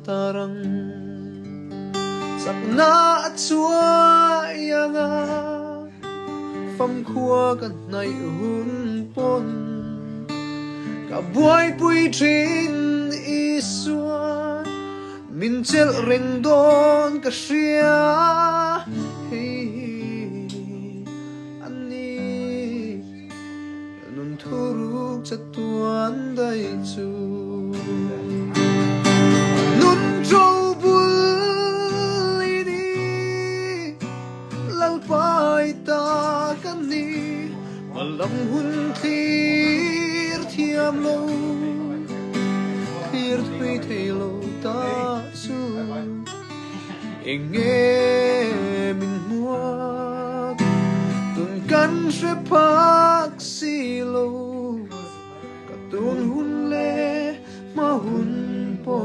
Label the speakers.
Speaker 1: tarang sakna at suaya nga pham khua kan nai hun pon cả buổi bụi trên isua min chel ring don ka shia ani nun thuruk chatuan dai chu nun trâu bul đi lal pai ta kan ni malam hun thir thiam lo thir thui thei lo ta su nghe min mua tun kan se pak si lo ka tun hun le ma hun po